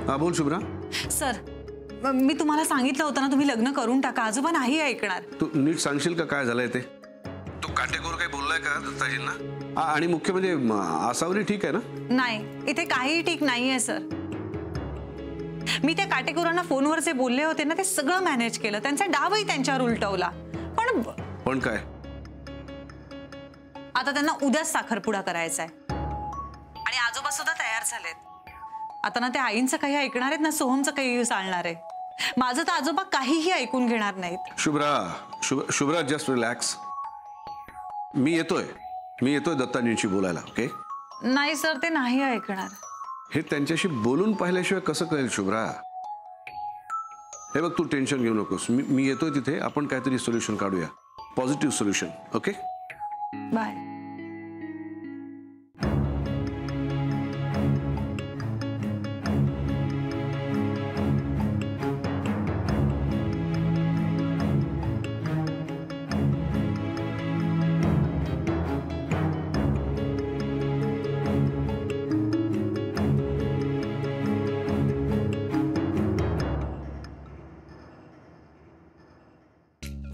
हा बोल शुभ्रा. सर मी तुम्हाला सांगितलं होतं ना तुम्ही लग्न करून टाका. आजोबा नाही ऐकणार. तू नीट सांगशील का काय झालंय ते? तू काटेकोर काही बोललाय का दत्ताजींना? आणि मुख्य म्हणजे आसावरी ठीक आहे ना? नाही, इथे काहीही ठीक नाहीये सर. मी त्या काटेकोरांना फोनवर जे बोलले होते ना ते सगळं मॅनेज केलं. त्यांचा डावही त्यांच्यावर उलटवला. पण काय? आता त्यांना उद्याच साखरपुडा करायचा आहे आणि आजोबा सुद्धा तयार झालेत. आता ना ते आईंचं काही ऐकणार आहेत ना सोहमचं काही चालणार आहे. माझं तर आजोबा काहीही ऐकून घेणार नाहीत. Shubhra just relax. मी येतोय दत्ताजींशी बोलायला. ओके? नाही सर, ते नाही ऐकणार. हे त्यांच्याशी बोलून पाहिल्याशिवाय कसं कळेल शुभ्रा? हे बघ, तू टेन्शन घेऊ नकोस. मी येतोय तिथे. आपण काहीतरी सोल्युशन काढूया. Positive solution. Okay? Bye.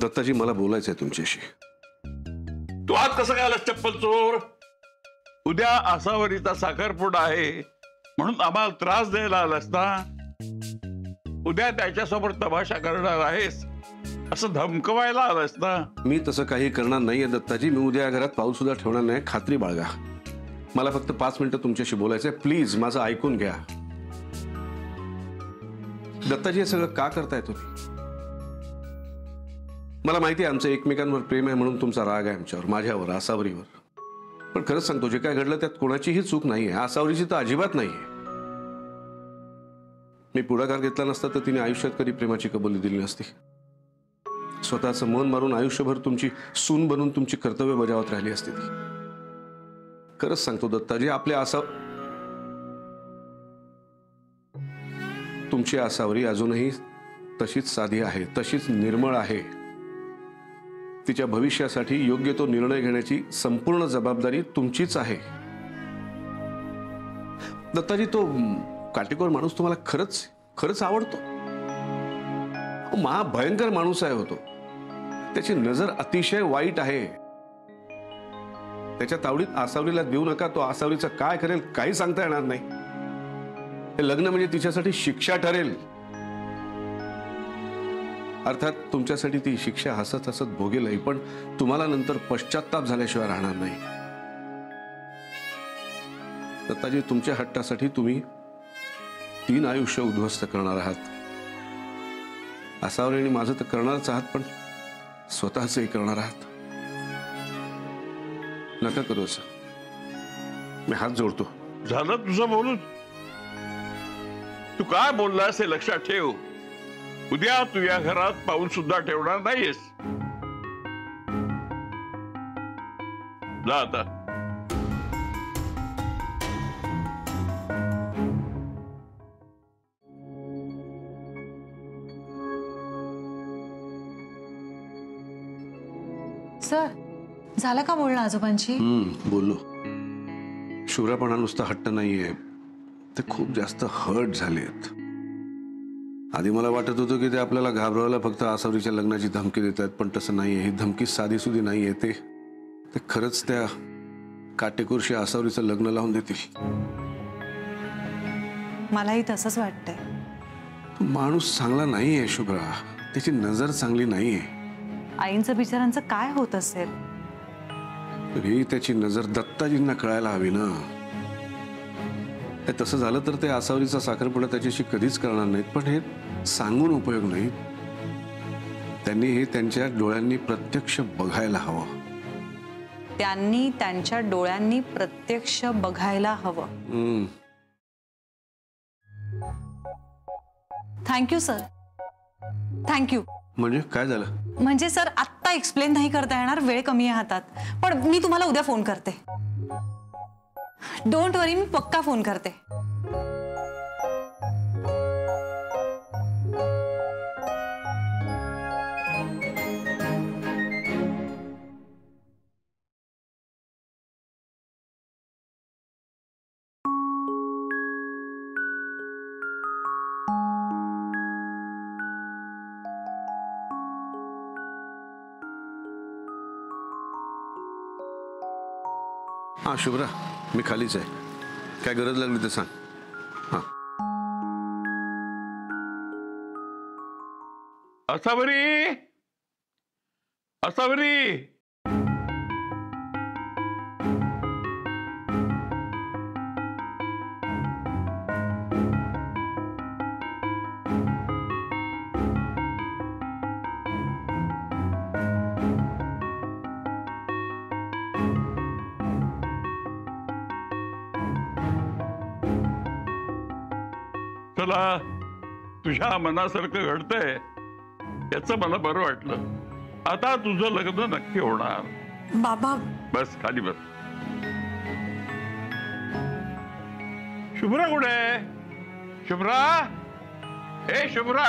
Dattaji, मला बोलायचंय तुमच्याशी. तू आज कसं काय आलास चप्पल चोर? उद्या आसावरीचा साखरपुडा आहे म्हणून आम्हाला त्रास द्यायला आलास ना? उद्या त्याच्यासमोर तमाशा करणार आहेस असं धमकवायला आलास ना? मी तसं काही करणार नाहीये दत्ताजी. मी उद्या घरात पाऊल सुद्धा ठेवणार नाही. खात्री बाळगा. मला फक्त 5 मिनिटं तुमच्याशी बोलायचंय. प्लीज माझं ऐकून घ्या. दत्ताजी, हे सगळं का करताय तुम्ही? मला माहिती आहे आमचं एकमेकांवर प्रेम आहे म्हणून तुमचा राग आहे आमच्यावर, माझ्यावर, आसावरीवर. पण खरंच सांगतो, जे काय घडलं त्यात कोणाचीही चूक नाहीये. आसावरीची तर अजिबात नाहीये. मी पुढाकार घेतला नसता तर तिने आयुष्यात कधी प्रेमाची कबुली दिली नसती. स्वतःचं मन मारून आयुष्यभर तुमची सून बनून तुमची कर्तव्य बजावत राहिली असती ती. खरंच सांगतो दत्ताजी, तुमची आसावरी अजूनही तशीच साधी आहे, तशीच निर्मळ आहे. तिच्या भविष्यासाठी योग्य तो निर्णय घेण्याची संपूर्ण जबाबदारी तुमचीच आहे. दत्ताजी, तो काटेकोर माणूस तुम्हाला खरंच आवडतो? महाभयंकर माणूस आहे होतो. त्याची नजर अतिशय वाईट आहे. त्याच्या तावडीत आसावरीला देऊ नका. तो आसावरीचं काय करेल काही सांगता येणार नाही. हे लग्न म्हणजे तिच्यासाठी शिक्षा ठरेल. अर्थात तुमच्यासाठी ती शिक्षा हसत हसत भोगेलही, पण तुम्हाला नंतर पश्चात्ताप झाल्याशिवाय राहणार नाही. दत्ताजी, तुमच्या हट्टासाठी तुम्ही 3 आयुष्य उद्ध्वस्त करणार आहात. आसावरी आणि माझं तर करणारच आहात, पण स्वतःचंही करणार आहात. नका करू असं. मी हात जोडतो. झालं तुझं बोलून? तू काय बोललास हे लक्षात ठेव. उद्या तू या घरात पाऊल सुद्धा ठेवणार नाहीयेस. जा आता. सर, झालं का बोलणं आजोबांची? बोललो. शुभ्रापणा नुसता हट्ट नाहीये, ते खूप जास्त हर्ट झालेत. आधी मला वाटत होतं की ते आपल्याला घाबरवायला फक्त आसावरीच्या लग्नाची धमकी देत आहेत, पण तसं नाहीये. ही धमकी साधीसुधी नाहीये. ते खरंच त्या काटेकोरशी आसावरीचं लग्न लावून देतील. मलाही तसंच वाटतंय. तो माणूस चांगला नाहीये शुभ्रा. त्याची नजर चांगली नाहीये. आईंचं बिचारांचं काय होत असेल? ही त्याची नजर दत्ताजींना कळायला हवी ना. तसं झालं तर ते आसावरीचा साखरपुडा त्याच्याशी कधीच करणार नाहीत. पण हे सांगून उपयोग नाही. त्यांनी हे त्यांच्या डोळ्यांनी प्रत्यक्ष बघायला हवं. त्यांनी त्यांच्या डोळ्यांनी प्रत्यक्ष बघायला हवं. Thank you sir. थँक्यू. म्हणजे काय झालं? म्हणजे सर, आत्ता एक्सप्लेन नाही करता येणार, वेळ कमी आहे हातात. पण मी तुम्हाला उद्या फोन करते. डोंट वरी, मी पक्का फोन करते. हां शुभ्रा, मी खालीच आहे. काय गरज लागली तर सांग. हां. असावरी, असावरी. चला, तुझ्या मनासारखं घडतंय याचं मला बरं वाटलं. आता तुझं लग्न नक्की होणार. बाबा, बस खाली बस. शुभ्रा कुठे आहे? शुभ्रा, ए शुभ्रा.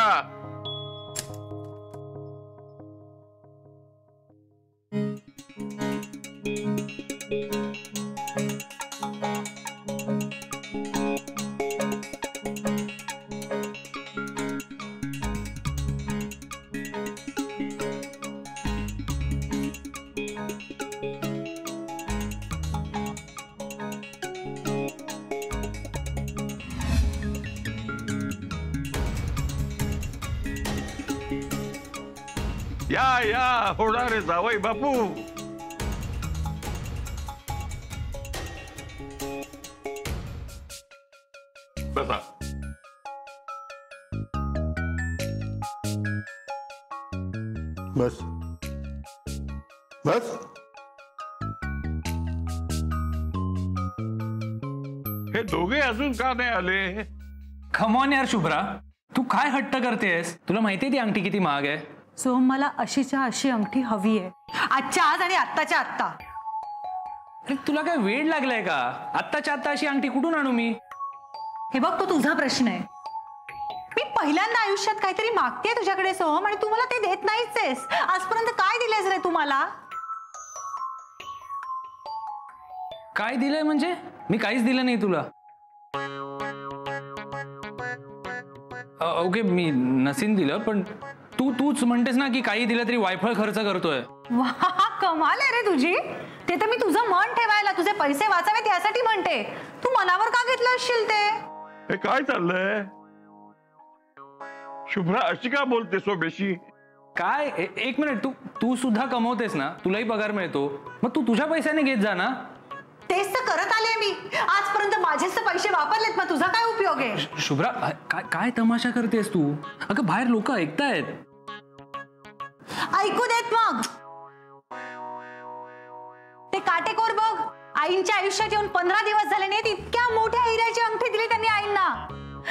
या या, होणारे जावई बापू. बसा. बस बस. हे दोघे अजून का नाही आले? खमॉन यार शुभ्रा, तू काय हट्ट करतेस? तुला माहितीये ती अंगठी किती महाग आहे? सोहम, मला अशीच्या अशी अंगठी हवी आहे, आजच्या आज आणि आत्ताच्या आत्ता. अरे तुला काय वेळ लागलाय का? आत्ताच्या आत्ता अशी अंगठी कुठून आणू मी? हे बघ, तो तुझा प्रश्न आहे. मी पहिल्यांदा आयुष्यात काहीतरी मागतेय तुझ्याकडे सोहम, आणि तू मला ते देत नाहीच आहेस. आजपर्यंत काय दिलेस रे तू मला? काय दिलंय म्हणजे? मी काहीच दिलं नाही तुला. ओके, मी नसीन दिलं, पण तूच म्हणतेस ना की काही दिलं तरी वायफळ खर्च करतोय. वा, कमाल आहे रे तुझी. ते तर मी तुझं मन ठेवायला, तुझे पैसे वाचावे त्यासाठी म्हणते. तू मनावर का घेतलं असशील ते? हे काय चाललंय? शुभ्रा अशी का बोलते सोबेशी? काय एक मिनिट, तू सुद्धा कमवतेस ना, तुलाही पगार मिळतो, मग तू तुझ्या पैशाने घेत जा ना. तेच तर करत आले मी. आजपर्यंत माझेच तर पैसे वापरलेत, मग तुझा काय उपयोग आहे? शुभ्रा, काय तमाशा करतेस तू? अगं बाहेर लोक ऐकतायत. ऐकू देत मग. ते काटेकोर बघ, आईंच्या आयुष्यात येऊन 15 दिवस झाले नाहीत, इतक्या मोठ्या हिऱ्याची अंगठी दिली त्यांनी आईंना.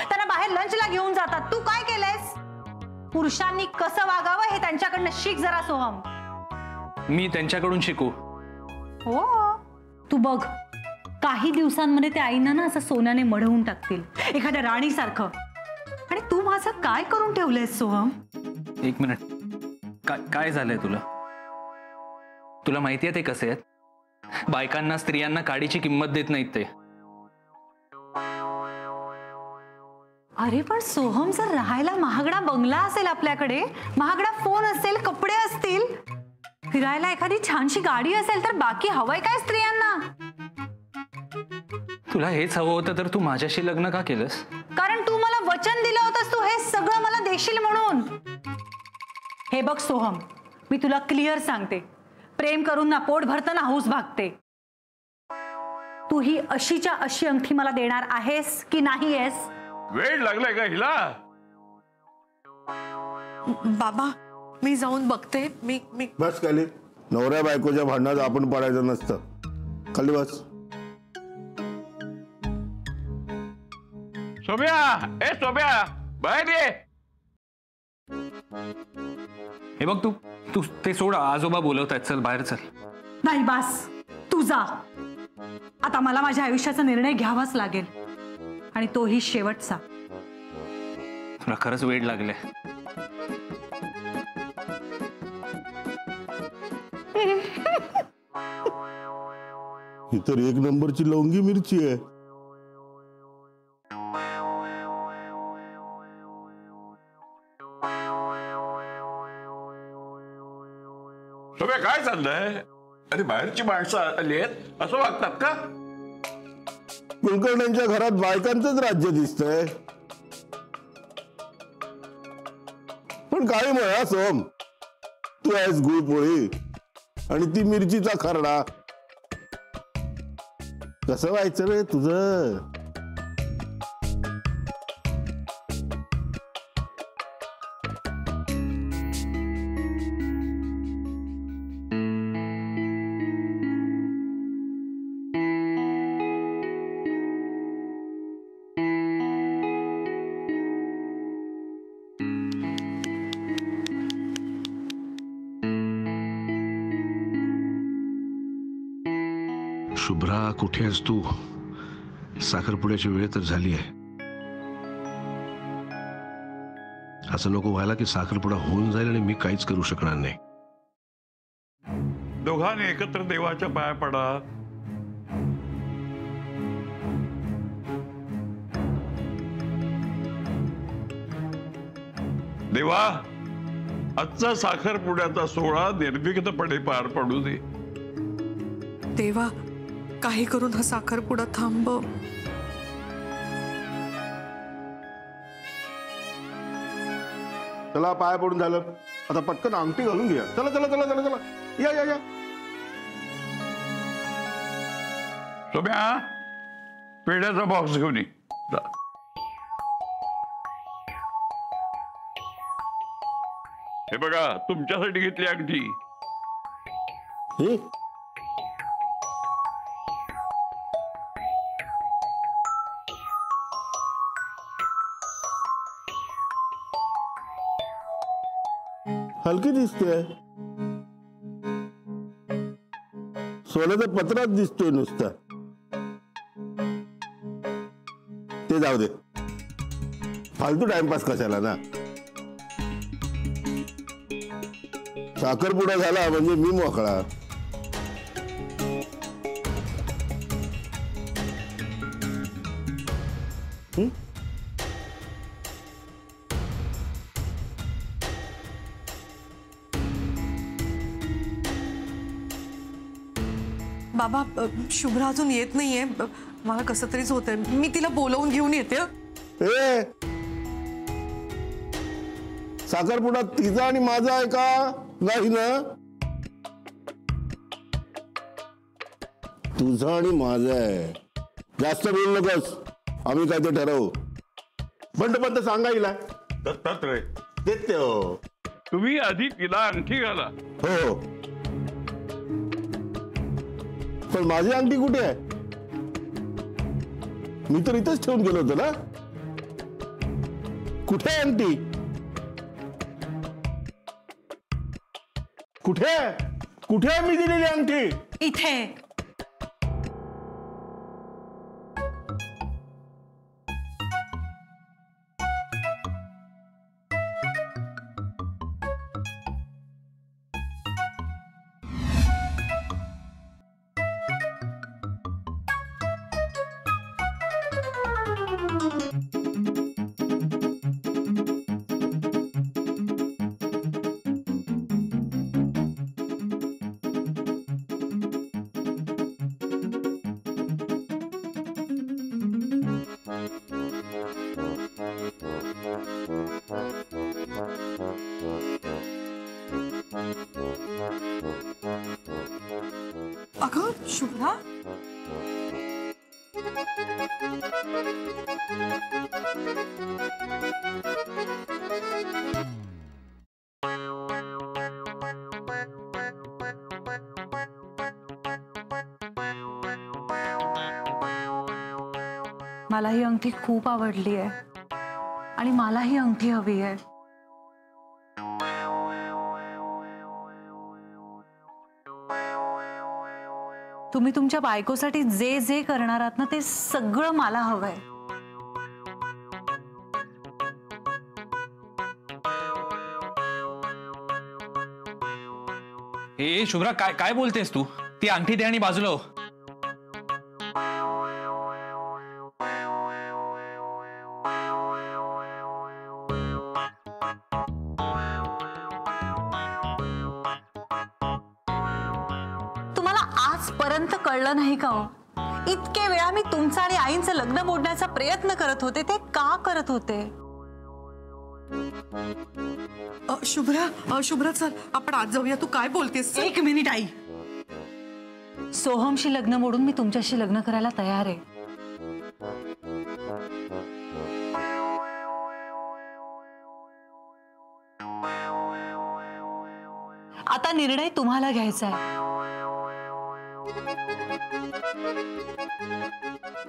त्यांना बाहेर लंचला घेऊन जातात. तू काय केलंयस? पुरुषांनी कसं वागावं हे त्यांच्याकडनं शिक जरा सोहम. मी त्यांच्याकडून शिकू? हो, तू बघ, काही दिवसांमध्ये त्या आईंना ना असं सोन्याने मढवून टाकतील, एखाद्या राणीसारखं. आणि तू माझं काय करून ठेवलंयस सोहम? एक मिनिट, काय झालंय तुला? तुला माहितीये ते कसे आहेत? बायकांना, स्त्रियांना काडीची किंमत देत नाहीत ते. अरे पण सोहम, जर राहायला महागडा बंगला असेल आपल्याकडे, महागडा फोन असेल, कपडे असतील, फिरायला एखादी छानशी गाडी असेल, तर बाकी हवंय काय स्त्रियांना? तुला हेच हवं होतं तर तू माझ्याशी लग्न का केलंस? कारण तू मला वचन दिलं होतंस, तू हे सगळं मला देशील म्हणून. हे बघ सोहम, मी तुला क्लिअर सांगते, प्रेम करून ना पोट भरतं ना हौस भागते. तू ही अशीच्या अशी अंगठी मला देणार आहेस की नाही आहेस? वेळ लागलाय का हिला? बाबा, मी जाऊन बघते. मी बस खाली. नवऱ्या बायकोच्या भांडणात आपण पडायचं नसतं. खाली बस. सोम्या, ए सोम्या, बाहेर ये. हे बघ, तू ते सोड, आजोबा बोलवतायत, चल बाहेर चल. नाही, बास, तू जा. आता मला माझ्या आयुष्याचा निर्णय घ्यावाच लागेल, आणि तोही शेवटचा. तुला खरंच वेळ लागले. ही तर एक नंबरची लवंगी मिरची आहे. सोम्या, काय चाललंय? अरे बाहेरची माणसं आली आहेत असं वागतात का? कुलकर्ण्यांच्या घरात बायकांचंच राज्य दिसतंय. पण काही म्हणा सोम, तू आहेस गुळपोळी आणि ती मिरचीचा खरडा. कसं व्हायचं रे तुझं? शुभ्रा, कुठे आहेस तू? साखरपुड्याची वेळ तर झाली आहे. असं नको व्हायला की साखरपुडा होऊन जाईल आणि मी काहीच करू शकणार नाही. दोघांनी एकत्र देवाच्या पाया पडा. देवा, आजचा साखरपुड्याचा सोहळा निर्विघ्नपणे पार पडू दे. देवा, काही करून हा साखरपुडा थांबव. चला, पाया पडून झालं. आता पटकन अंगठी घालून घ्या. चला चला चला चला चला, या या या. सोम्या, पेढ्याचा बॉक्स घेऊन ये. जा. हे बघा, तुमच्यासाठी घेतली अंगठी. हे? हलकी दिसते. सोन्याचा पत्राच दिसतोय नुसता. ते जाऊ दे, फालतू टाइमपास कशाला ना. साखरपुडा झाला म्हणजे मी मोकळा. बाबा, शुभ्रा अजून येत नाहीये. मला कसं तरीच होतंय. मी तिला बोलवून घेऊन येते. ए, साखरपुडा तिचा आणि माझा आहे का? नाही ना. तुझा आणि माझा आहे. जास्त बोलू नकोस. आम्ही काय ते ठरवू. बंड सांगायला दत्तात्रय, देते हो. तुम्ही आधी तिला अंगठी घाला. हो, पण माझी अंगठी कुठे आहे? मी तर इथंच ठेवून गेलो होतो ना. कुठे आहे अंगठी? कुठे कुठे आहे मी दिलेली अंगठी? इथे. अगं शुभ्रा, मला ही अंगठी खूप आवडली आहे आणि मला ही अंगठी हवी आहे. तुम्ही तुमच्या बायकोसाठी जे जे करणार आहात ना, ते सगळं मला हवंय. ए शुभ्रा, काय काय बोलतेस तू? ती अंगठी दे आणि बाजूला हो. इथपर्यंत कळलं नाही का हो? इतके वेळा मी तुमचं आणि आईंचं लग्न मोडण्याचा प्रयत्न करत होते, ते का करत होते? शुभ्रा चल आपण आज जाऊया. तू काय बोलतेस? एक मिनिट आई. सोहमशी लग्न मोडून मी तुमच्याशी लग्न करायला तयार आहे. आता निर्णय तुम्हाला घ्यायचा आहे.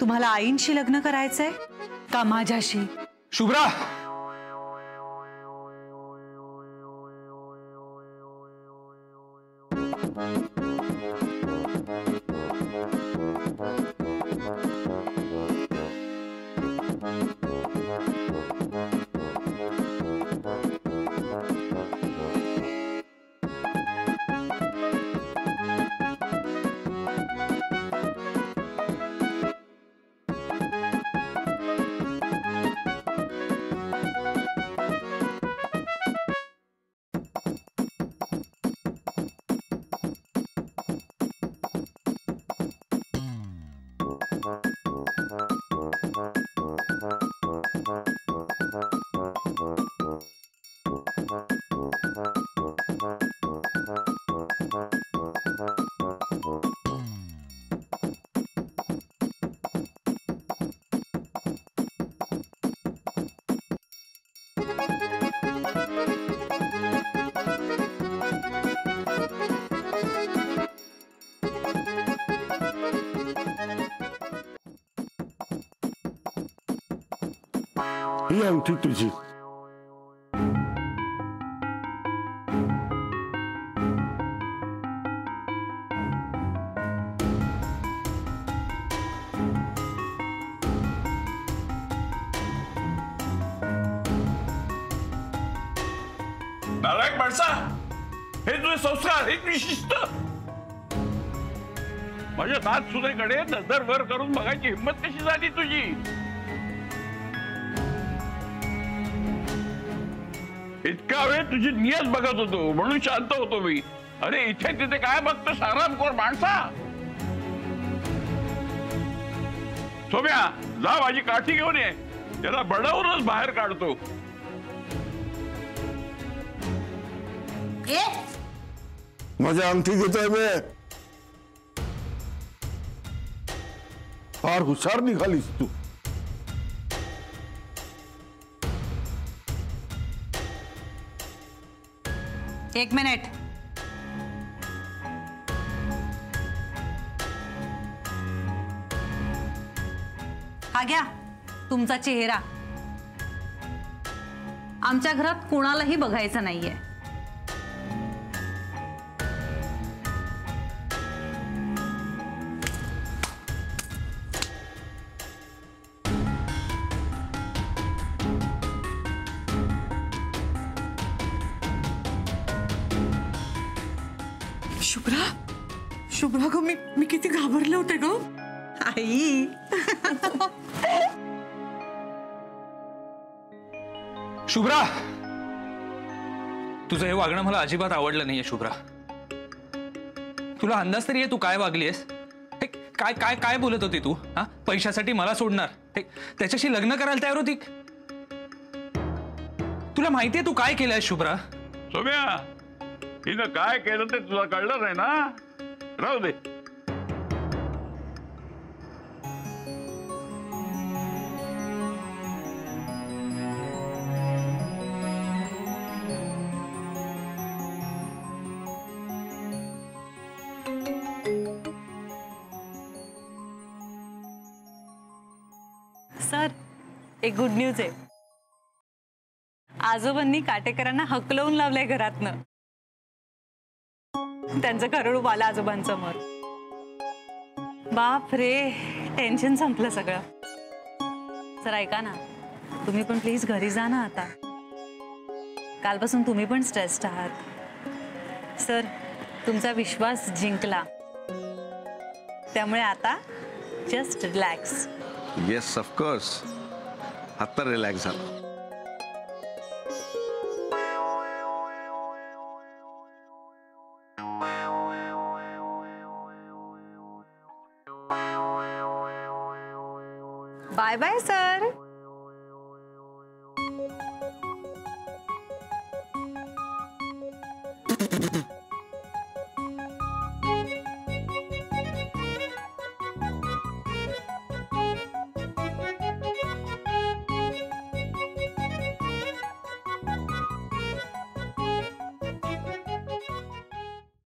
तुम्हाला आईंशी लग्न करायचंय का माझ्याशी? शुभ्रा, ही अंगठी तुझी. नालायक माणसा, हे तुझे संस्कार, हे तुझी शिस्त. माझ्या नाथ सुनेकडे नजर वर करून बघायची हिंमत कशी झाली तुझी? इतका वेळ तुझी नियत बघत होतो म्हणून शांत होतो मी. अरे इथे तिथे काय बघतोस आरामखोर माणसा? सोम्या, जा माझी काठी घेऊन ये. त्याला बडवूनच बाहेर काढतो. माझ्या अंगठी घेतोय मी. फार हुशार निघालीस तू. एक मिनिट. हा घ्या तुमचा चेहरा. आमच्या घरात कोणालाही बघायचा नाहीये. शुभ्रा ग, मी किती घाबरले होते ग आई. शुभ्रा, तुझं हे वागणं मला अजिबात आवडलं नाहीये. शुभ्रा, तुला अंदाज तरी आहे तू काय वागलीयस? काय काय काय बोलत होती तू? हा, पैशासाठी मला सोडणार, त्याच्याशी लग्न करायला तयार होती? तुला माहितीये तू काय केलंय शुभ्रा? सोम्या, हिनं काय केलं ते तुला कळलं नाही ना? राहू दे. सर, एक गुड न्यूज आहे. आजोबांनी काटेकरांना हकलवून लावलंय घरातनं. त्यांचं खरडूप आलं आजोबांसमोर. बाप रे, टेन्शन संपलं सगळं. सर ऐका ना, तुम्ही पण प्लीज घरी जा ना आता. कालपासून तुम्ही पण स्ट्रेस्ड आहात. सर, तुमचा विश्वास जिंकला, त्यामुळे आता जस्ट रिलॅक्स. येस ऑफकोर्स, आता रिलॅक्स झाला. Bye bye sir.